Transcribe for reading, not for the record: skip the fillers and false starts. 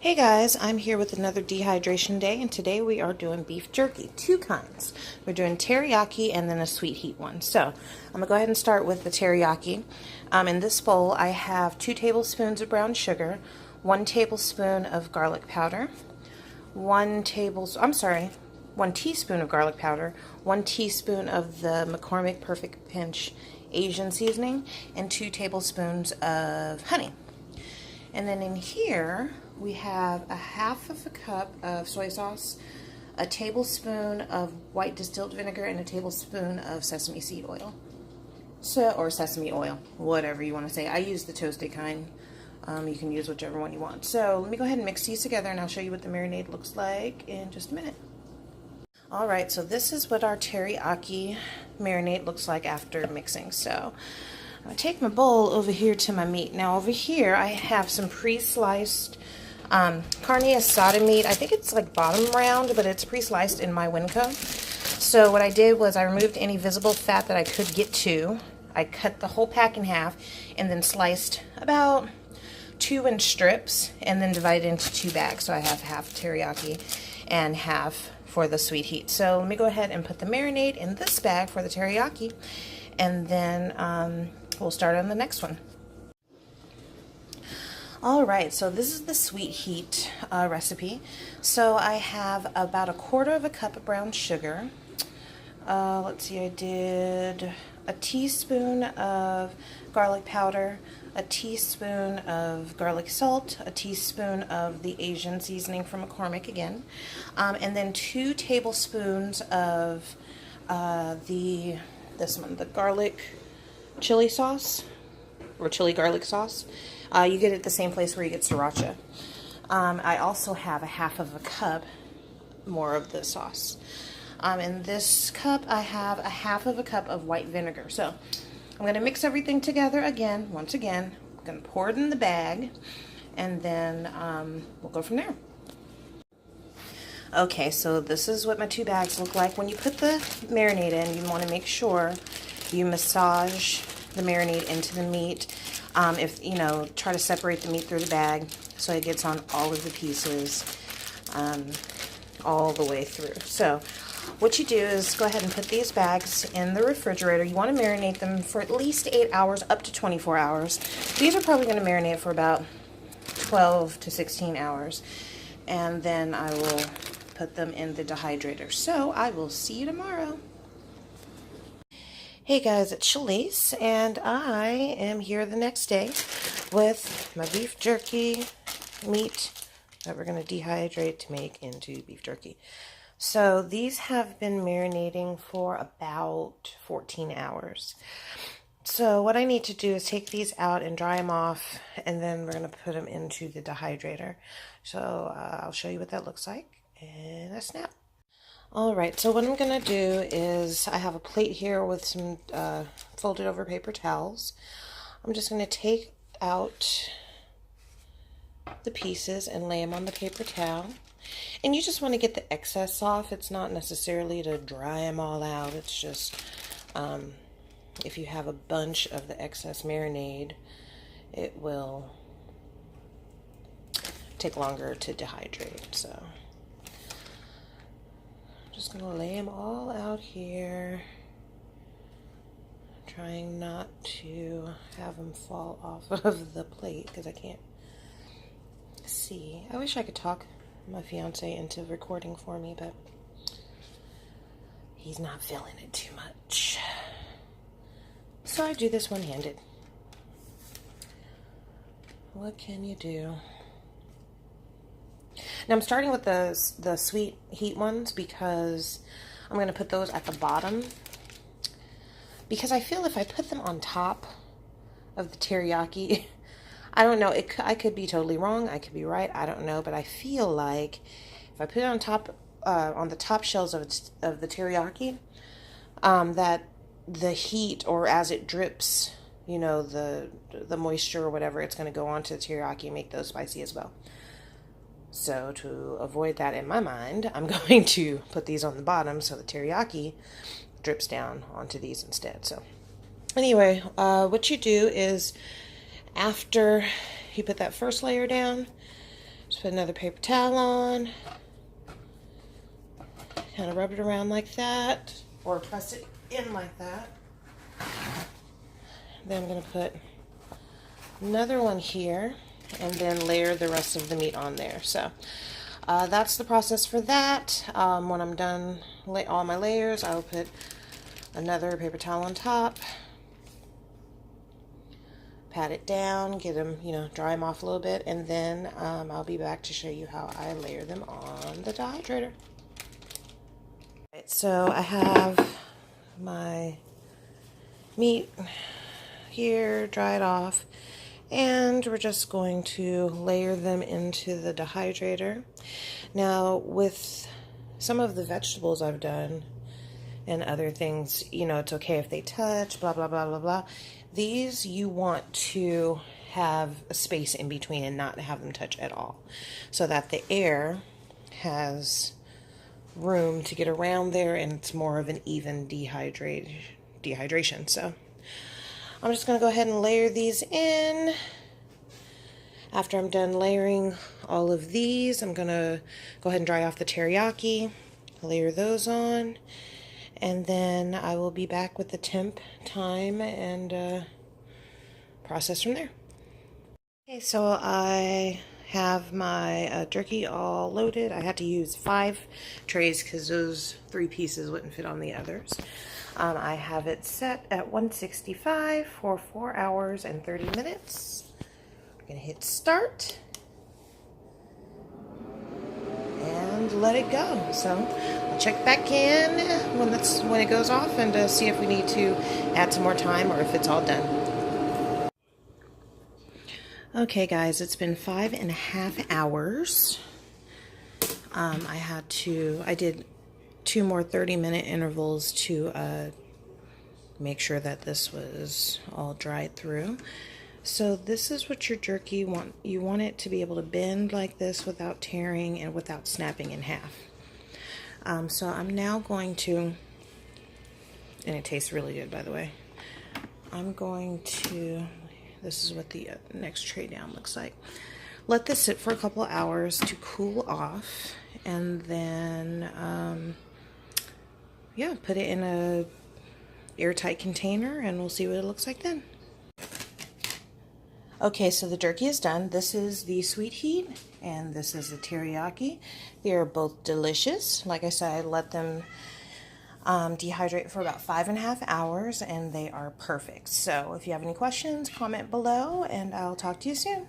Hey guys, I'm here with another dehydration day, and today we are doing beef jerky, two kinds. We're doing teriyaki and then a sweet heat one. So I'm gonna go ahead and start with the teriyaki. In this bowl, I have 2 tablespoons of brown sugar, 1 tablespoon of garlic powder, 1 teaspoon of garlic powder, 1 teaspoon of the McCormick Perfect Pinch Asian seasoning, and 2 tablespoons of honey. And then in here, we have a half of a cup of soy sauce, a tablespoon of white distilled vinegar, and a tablespoon of sesame seed oil. Or sesame oil, whatever you want to say. I use the toasted kind. You can use whichever one you want. So let me go ahead and mix these together, and I'll show you what the marinade looks like in just a minute. Alright, so this is what our teriyaki marinade looks like after mixing. So I take my bowl over here to my meat. Now over here I have some pre-sliced carne asada meat. I think it's like bottom round, but it's pre-sliced in my Winco. So what I did was I removed any visible fat that I could get to. I cut the whole pack in half and then sliced about 2-inch strips and then divided into 2 bags. So I have half teriyaki and half for the sweet heat. So let me go ahead and put the marinade in this bag for the teriyaki, and then we'll start on the next one. Alright, so this is the sweet heat recipe. So I have about 1/4 cup of brown sugar. Let's see, I did a teaspoon of garlic powder, a teaspoon of garlic salt, a teaspoon of the Asian seasoning from McCormick again, and then 2 tablespoons of the garlic chili sauce, or chili garlic sauce. You get it at the same place where you get sriracha. I also have a half of a cup more of the sauce. In this cup, I have a half of a cup of white vinegar. So I'm going to mix everything together again. Once again, I'm going to pour it in the bag, and then we'll go from there. Okay, so this is what my 2 bags look like. When you put the marinade in, you want to make sure you massage the marinade into the meat. Try to separate the meat through the bag so it gets on all of the pieces all the way through. So what you do is go ahead and put these bags in the refrigerator. You want to marinate them for at least 8 hours, up to 24 hours. These are probably going to marinate for about 12 to 16 hours. And then I will put them in the dehydrator. So I will see you tomorrow. Hey guys, it's Shalise, and I am here the next day with my beef jerky meat that we're going to dehydrate to make into beef jerky. So these have been marinating for about 14 hours. So what I need to do is take these out and dry them off, and then we're going to put them into the dehydrator. So I'll show you what that looks like in a snap. Alright, so what I'm going to do is I have a plate here with some folded over paper towels. I'm just going to take out the pieces and lay them on the paper towel. And you just want to get the excess off. It's not necessarily to dry them all out. It's just if you have a bunch of the excess marinade, it will take longer to dehydrate. So just gonna lay them all out here, trying not to have them fall off of the plate because I can't see. I wish I could talk my fiance into recording for me, but he's not feeling it too much. So I do this one-handed. What can you do? Now I'm starting with the sweet heat ones because I'm going to put those at the bottom, because I feel if I put them on top of the teriyaki, I don't know, I could be totally wrong, I could be right, I don't know, but I feel like if I put it on top, on the top shells of the teriyaki, that the heat, or as it drips, you know, the moisture or whatever, it's going to go onto the teriyaki and make those spicy as well. So to avoid that in my mind, I'm going to put these on the bottom so the teriyaki drips down onto these instead. So anyway, what you do is after you put that first layer down, Just put another paper towel on. Kind of rub it around like that, or press it in like that. Then I'm going to put another one here, and then layer the rest of the meat on there. So that's the process for that. When I'm done all my layers, I'll put another paper towel on top, pat it down, get them, dry them off a little bit, and then I'll be back to show you how I layer them on the dehydrator. Right, so I have my meat here, dry it off, and we're just going to layer them into the dehydrator. Now, with some of the vegetables I've done and other things, it's okay if they touch, blah, blah, blah, blah, blah. These, you want to have a space in between and not have them touch at all, so that the air has room to get around there and it's more of an even dehydration. So I'm just going to go ahead and layer these in. After I'm done layering all of these, I'm going to go ahead and dry off the teriyaki, layer those on, and then I will be back with the temp, time, and process from there. Okay, so I have my jerky all loaded. I had to use 5 trays because those 3 pieces wouldn't fit on the others. I have it set at 165 for 4 hours and 30 minutes. I'm going to hit start and let it go. So I'll check back in when it goes off and see if we need to add some more time or if it's all done. Okay guys, it's been 5.5 hours. I did 2 more 30-minute intervals to make sure that this was all dried through. So this is what your jerky you want it to be able to bend like this without tearing and without snapping in half. So I'm now going to, and it tastes really good, by the way. I'm going to, this is what the next tray down looks like. Let this sit for a couple hours to cool off, and then yeah, put it in a airtight container and we'll see what it looks like then. Okay, so the jerky is done. This is the sweet heat and this is the teriyaki. They are both delicious. Like I said, I let them dehydrate for about 5.5 hours and they are perfect. So if you have any questions, comment below and I'll talk to you soon.